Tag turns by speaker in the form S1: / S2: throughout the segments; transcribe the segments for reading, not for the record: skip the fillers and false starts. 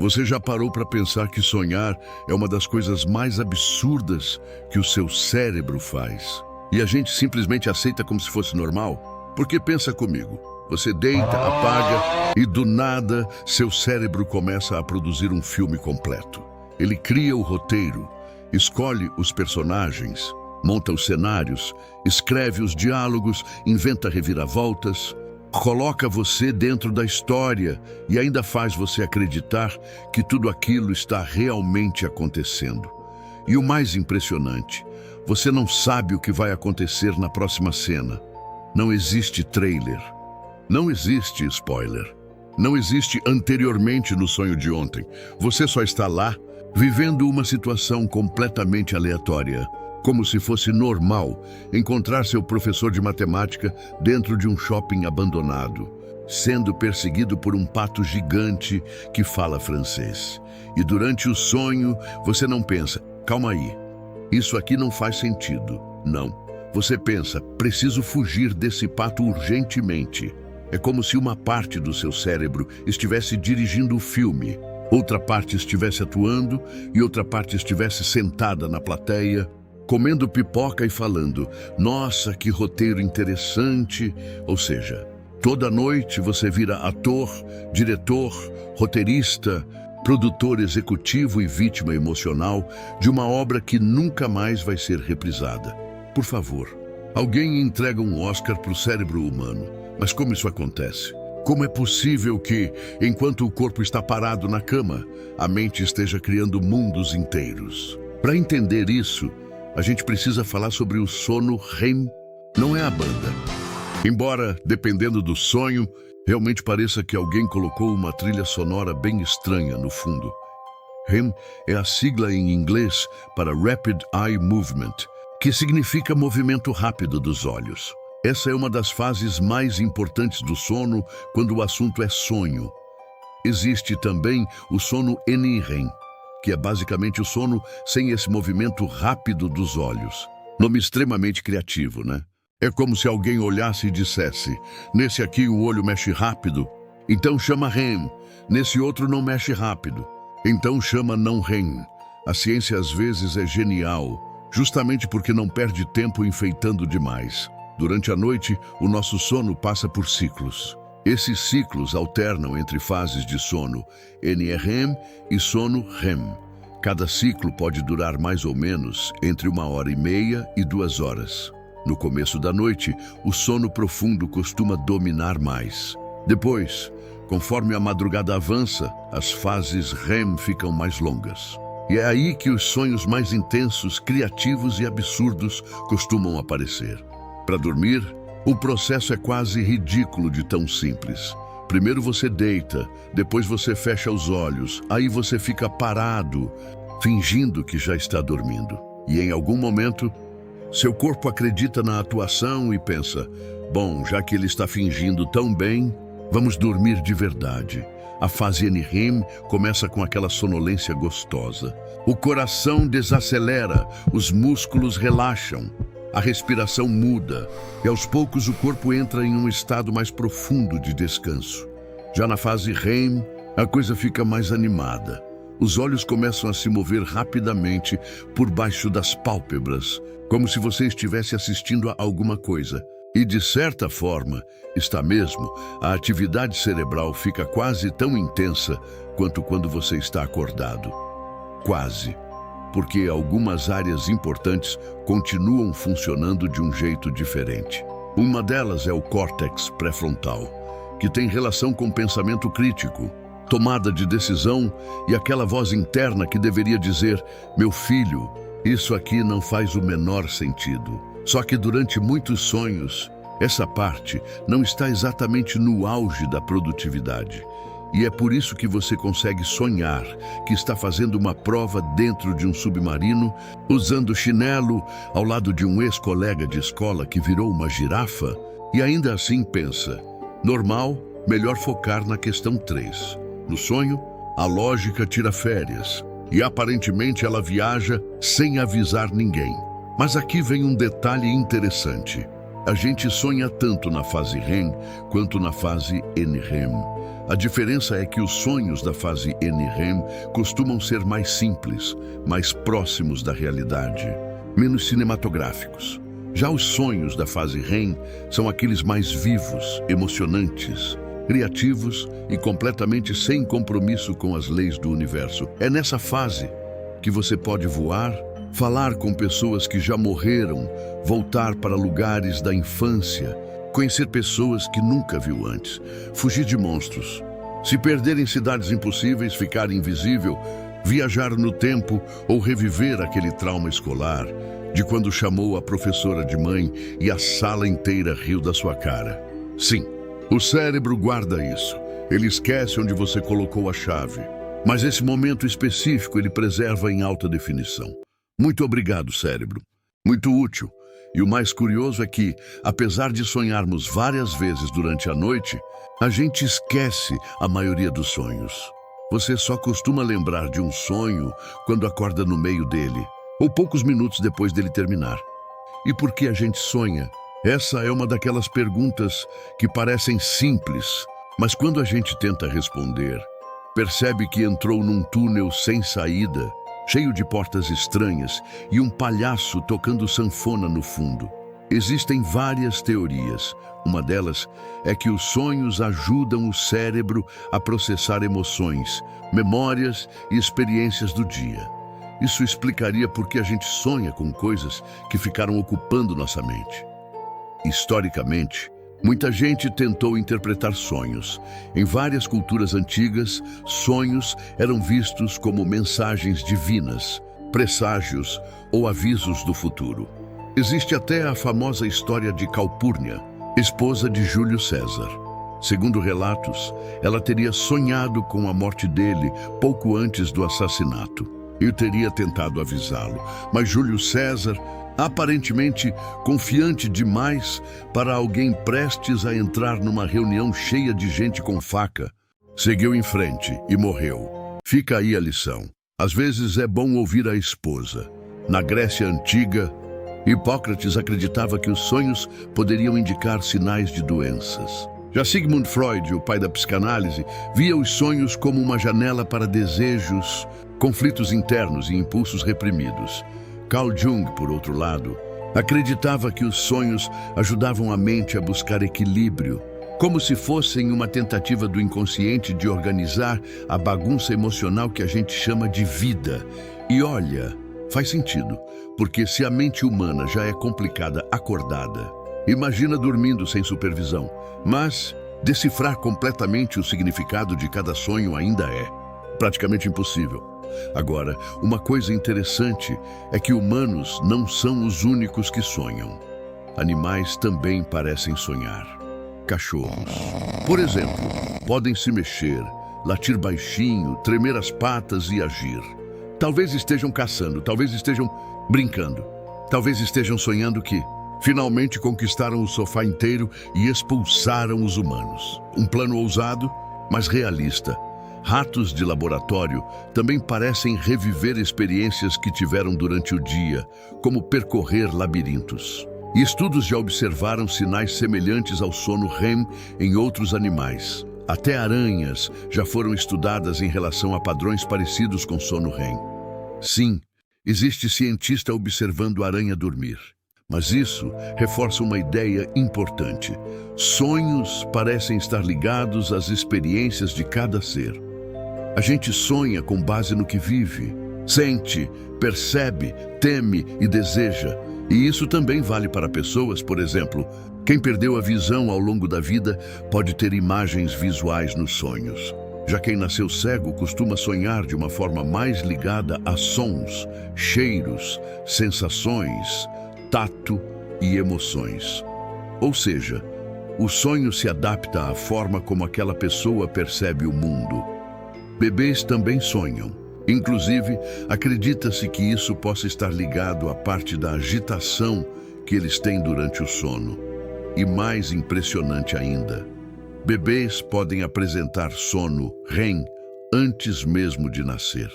S1: Você já parou para pensar que sonhar é uma das coisas mais absurdas que o seu cérebro faz? E a gente simplesmente aceita como se fosse normal? Porque pensa comigo, você deita, apaga e do nada seu cérebro começa a produzir um filme completo. Ele cria o roteiro, escolhe os personagens, monta os cenários, escreve os diálogos, inventa reviravoltas, coloca você dentro da história e ainda faz você acreditar que tudo aquilo está realmente acontecendo. E o mais impressionante, você não sabe o que vai acontecer na próxima cena. Não existe trailer, não existe spoiler, não existe anteriormente no sonho de ontem. Você só está lá, vivendo uma situação completamente aleatória. Como se fosse normal encontrar seu professor de matemática dentro de um shopping abandonado, sendo perseguido por um pato gigante que fala francês. E durante o sonho, você não pensa, calma aí, isso aqui não faz sentido. Não. Você pensa, preciso fugir desse pato urgentemente. É como se uma parte do seu cérebro estivesse dirigindo o filme, outra parte estivesse atuando e outra parte estivesse sentada na plateia, comendo pipoca e falando, nossa, que roteiro interessante. Ou seja, toda noite você vira ator, diretor, roteirista, produtor executivo e vítima emocional de uma obra que nunca mais vai ser reprisada. Por favor, alguém entrega um Oscar para o cérebro humano. Mas como isso acontece? Como é possível que, enquanto o corpo está parado na cama, a mente esteja criando mundos inteiros? Para entender isso, a gente precisa falar sobre o sono REM, não é a banda. Embora, dependendo do sonho, realmente pareça que alguém colocou uma trilha sonora bem estranha no fundo. REM é a sigla em inglês para Rapid Eye Movement, que significa movimento rápido dos olhos. Essa é uma das fases mais importantes do sono quando o assunto é sonho. Existe também o sono NREM, que é basicamente o sono sem esse movimento rápido dos olhos. Nome extremamente criativo, né? É como se alguém olhasse e dissesse, nesse aqui o olho mexe rápido, então chama REM, nesse outro não mexe rápido, então chama não REM. A ciência às vezes é genial, justamente porque não perde tempo enfeitando demais. Durante a noite, o nosso sono passa por ciclos. Esses ciclos alternam entre fases de sono NREM e sono REM. Cada ciclo pode durar mais ou menos entre 1h30 e 2 horas. No começo da noite, o sono profundo costuma dominar mais. Depois, conforme a madrugada avança, as fases REM ficam mais longas. E é aí que os sonhos mais intensos, criativos e absurdos costumam aparecer. Para dormir, o processo é quase ridículo de tão simples. Primeiro você deita, depois você fecha os olhos, aí você fica parado, fingindo que já está dormindo. E em algum momento, seu corpo acredita na atuação e pensa, bom, já que ele está fingindo tão bem, vamos dormir de verdade. A fase NREM começa com aquela sonolência gostosa. O coração desacelera, os músculos relaxam. A respiração muda e aos poucos o corpo entra em um estado mais profundo de descanso. Já na fase REM, a coisa fica mais animada. Os olhos começam a se mover rapidamente por baixo das pálpebras, como se você estivesse assistindo a alguma coisa. E de certa forma, está mesmo, a atividade cerebral fica quase tão intensa quanto quando você está acordado. Quase. Porque algumas áreas importantes continuam funcionando de um jeito diferente. Uma delas é o córtex pré-frontal, que tem relação com pensamento crítico, tomada de decisão e aquela voz interna que deveria dizer, meu filho, isso aqui não faz o menor sentido. Só que durante muitos sonhos, essa parte não está exatamente no auge da produtividade. E é por isso que você consegue sonhar que está fazendo uma prova dentro de um submarino, usando chinelo ao lado de um ex-colega de escola que virou uma girafa, e ainda assim pensa, normal, melhor focar na questão 3. No sonho, a lógica tira férias, e aparentemente ela viaja sem avisar ninguém. Mas aqui vem um detalhe interessante. A gente sonha tanto na fase REM quanto na fase NREM. A diferença é que os sonhos da fase NREM costumam ser mais simples, mais próximos da realidade, menos cinematográficos. Já os sonhos da fase REM são aqueles mais vivos, emocionantes, criativos e completamente sem compromisso com as leis do universo. É nessa fase que você pode voar, falar com pessoas que já morreram, voltar para lugares da infância, conhecer pessoas que nunca viu antes, fugir de monstros, se perder em cidades impossíveis, ficar invisível, viajar no tempo ou reviver aquele trauma escolar de quando chamou a professora de mãe e a sala inteira riu da sua cara. Sim, o cérebro guarda isso. Ele esquece onde você colocou a chave. Mas esse momento específico ele preserva em alta definição. Muito obrigado, cérebro. Muito útil. E o mais curioso é que, apesar de sonharmos várias vezes durante a noite, a gente esquece a maioria dos sonhos. Você só costuma lembrar de um sonho quando acorda no meio dele, ou poucos minutos depois dele terminar. E por que a gente sonha? Essa é uma daquelas perguntas que parecem simples, mas quando a gente tenta responder, percebe que entrou num túnel sem saída, cheio de portas estranhas e um palhaço tocando sanfona no fundo. Existem várias teorias. Uma delas é que os sonhos ajudam o cérebro a processar emoções, memórias e experiências do dia. Isso explicaria por que a gente sonha com coisas que ficaram ocupando nossa mente. Historicamente, muita gente tentou interpretar sonhos. Em várias culturas antigas, sonhos eram vistos como mensagens divinas, presságios ou avisos do futuro. Existe até a famosa história de Calpurnia, esposa de Júlio César. Segundo relatos, ela teria sonhado com a morte dele pouco antes do assassinato e teria tentado avisá-lo, mas Júlio César, aparentemente confiante demais para alguém prestes a entrar numa reunião cheia de gente com faca, seguiu em frente e morreu. Fica aí a lição. Às vezes é bom ouvir a esposa. Na Grécia Antiga, Hipócrates acreditava que os sonhos poderiam indicar sinais de doenças. Já Sigmund Freud, o pai da psicanálise, via os sonhos como uma janela para desejos, conflitos internos e impulsos reprimidos. Carl Jung, por outro lado, acreditava que os sonhos ajudavam a mente a buscar equilíbrio, como se fossem uma tentativa do inconsciente de organizar a bagunça emocional que a gente chama de vida. E olha, faz sentido, porque se a mente humana já é complicada acordada, imagina dormindo sem supervisão. Mas decifrar completamente o significado de cada sonho ainda é praticamente impossível. Agora, uma coisa interessante é que humanos não são os únicos que sonham. Animais também parecem sonhar. Cachorros, por exemplo, podem se mexer, latir baixinho, tremer as patas e agir. Talvez estejam caçando, talvez estejam brincando, talvez estejam sonhando que finalmente conquistaram o sofá inteiro e expulsaram os humanos. Um plano ousado, mas realista. Ratos de laboratório também parecem reviver experiências que tiveram durante o dia, como percorrer labirintos. E estudos já observaram sinais semelhantes ao sono REM em outros animais. Até aranhas já foram estudadas em relação a padrões parecidos com sono REM. Sim, existe cientista observando a aranha dormir. Mas isso reforça uma ideia importante. Sonhos parecem estar ligados às experiências de cada ser. A gente sonha com base no que vive, sente, percebe, teme e deseja. E isso também vale para pessoas, por exemplo, quem perdeu a visão ao longo da vida pode ter imagens visuais nos sonhos. Já quem nasceu cego costuma sonhar de uma forma mais ligada a sons, cheiros, sensações, tato e emoções. Ou seja, o sonho se adapta à forma como aquela pessoa percebe o mundo. Bebês também sonham. Inclusive, acredita-se que isso possa estar ligado à parte da agitação que eles têm durante o sono. E mais impressionante ainda, bebês podem apresentar sono REM antes mesmo de nascer.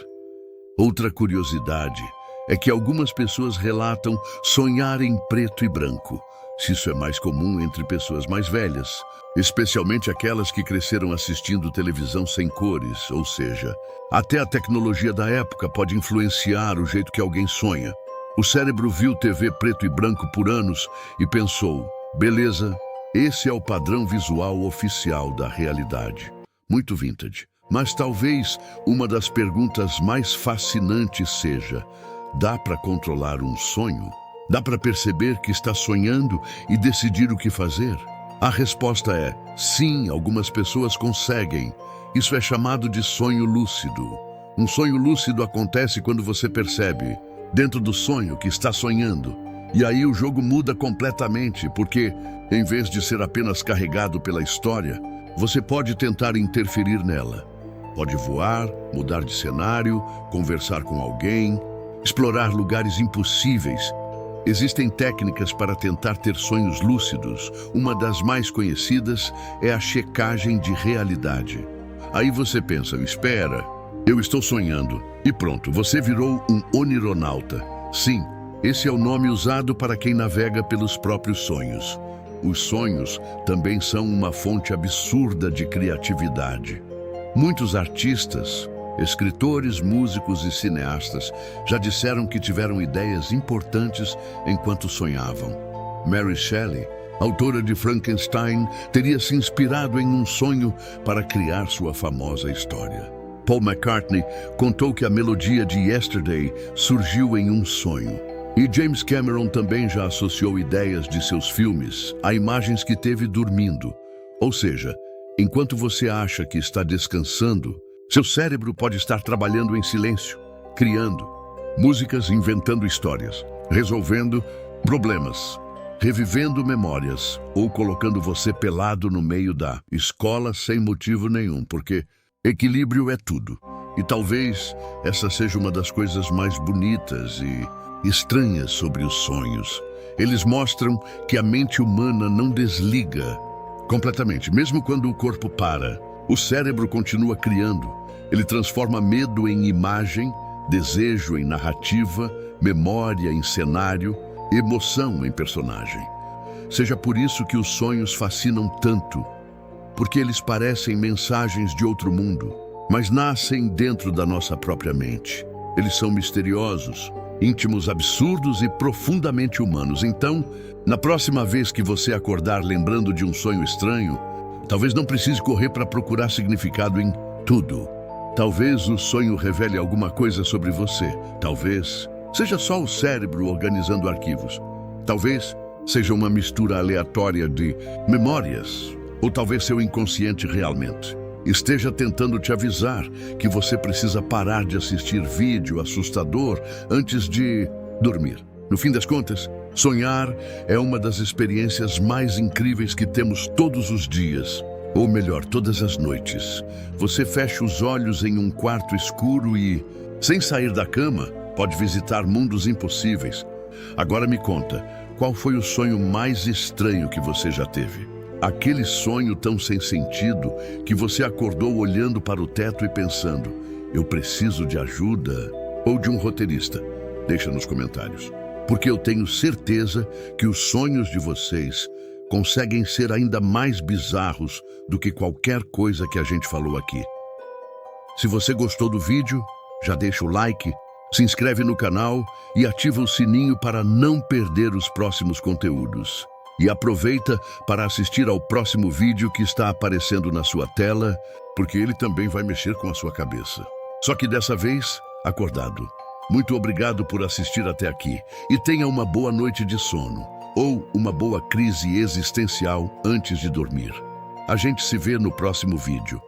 S1: Outra curiosidade é que algumas pessoas relatam sonhar em preto e branco, se isso é mais comum entre pessoas mais velhas, especialmente aquelas que cresceram assistindo televisão sem cores, ou seja, até a tecnologia da época pode influenciar o jeito que alguém sonha. O cérebro viu TV preto e branco por anos e pensou, beleza, esse é o padrão visual oficial da realidade. Muito vintage. Mas talvez uma das perguntas mais fascinantes seja, dá para controlar um sonho? Dá para perceber que está sonhando e decidir o que fazer? A resposta é, sim, algumas pessoas conseguem. Isso é chamado de sonho lúcido. Um sonho lúcido acontece quando você percebe, dentro do sonho, que está sonhando. E aí o jogo muda completamente, porque, em vez de ser apenas carregado pela história, você pode tentar interferir nela. Pode voar, mudar de cenário, conversar com alguém, explorar lugares impossíveis. Existem técnicas para tentar ter sonhos lúcidos. Uma das mais conhecidas é a checagem de realidade. Aí você pensa, espera, eu estou sonhando. E pronto, você virou um onironauta. Sim, esse é o nome usado para quem navega pelos próprios sonhos. Os sonhos também são uma fonte absurda de criatividade. Muitos artistas, escritores, músicos e cineastas já disseram que tiveram ideias importantes enquanto sonhavam. Mary Shelley, autora de Frankenstein, teria se inspirado em um sonho para criar sua famosa história. Paul McCartney contou que a melodia de Yesterday surgiu em um sonho. E James Cameron também já associou ideias de seus filmes a imagens que teve dormindo. Ou seja, enquanto você acha que está descansando, seu cérebro pode estar trabalhando em silêncio, criando músicas, inventando histórias, resolvendo problemas, revivendo memórias ou colocando você pelado no meio da escola sem motivo nenhum, porque equilíbrio é tudo. E talvez essa seja uma das coisas mais bonitas e estranhas sobre os sonhos. Eles mostram que a mente humana não desliga completamente, mesmo quando o corpo para. O cérebro continua criando. Ele transforma medo em imagem, desejo em narrativa, memória em cenário, emoção em personagem. Seja por isso que os sonhos fascinam tanto, porque eles parecem mensagens de outro mundo, mas nascem dentro da nossa própria mente. Eles são misteriosos, íntimos, absurdos e profundamente humanos. Então, na próxima vez que você acordar lembrando de um sonho estranho, talvez não precise correr para procurar significado em tudo. Talvez o sonho revele alguma coisa sobre você. Talvez seja só o cérebro organizando arquivos. Talvez seja uma mistura aleatória de memórias. Ou talvez seu inconsciente realmente esteja tentando te avisar que você precisa parar de assistir vídeo assustador antes de dormir. No fim das contas, sonhar é uma das experiências mais incríveis que temos todos os dias. Ou melhor, todas as noites. Você fecha os olhos em um quarto escuro e, sem sair da cama, pode visitar mundos impossíveis. Agora me conta, qual foi o sonho mais estranho que você já teve? Aquele sonho tão sem sentido que você acordou olhando para o teto e pensando, eu preciso de ajuda? Ou de um roteirista? Deixa nos comentários. Porque eu tenho certeza que os sonhos de vocês conseguem ser ainda mais bizarros do que qualquer coisa que a gente falou aqui. Se você gostou do vídeo, já deixa o like, se inscreve no canal e ativa o sininho para não perder os próximos conteúdos. E aproveita para assistir ao próximo vídeo que está aparecendo na sua tela, porque ele também vai mexer com a sua cabeça. Só que dessa vez, acordado. Muito obrigado por assistir até aqui e tenha uma boa noite de sono ou uma boa crise existencial antes de dormir. A gente se vê no próximo vídeo.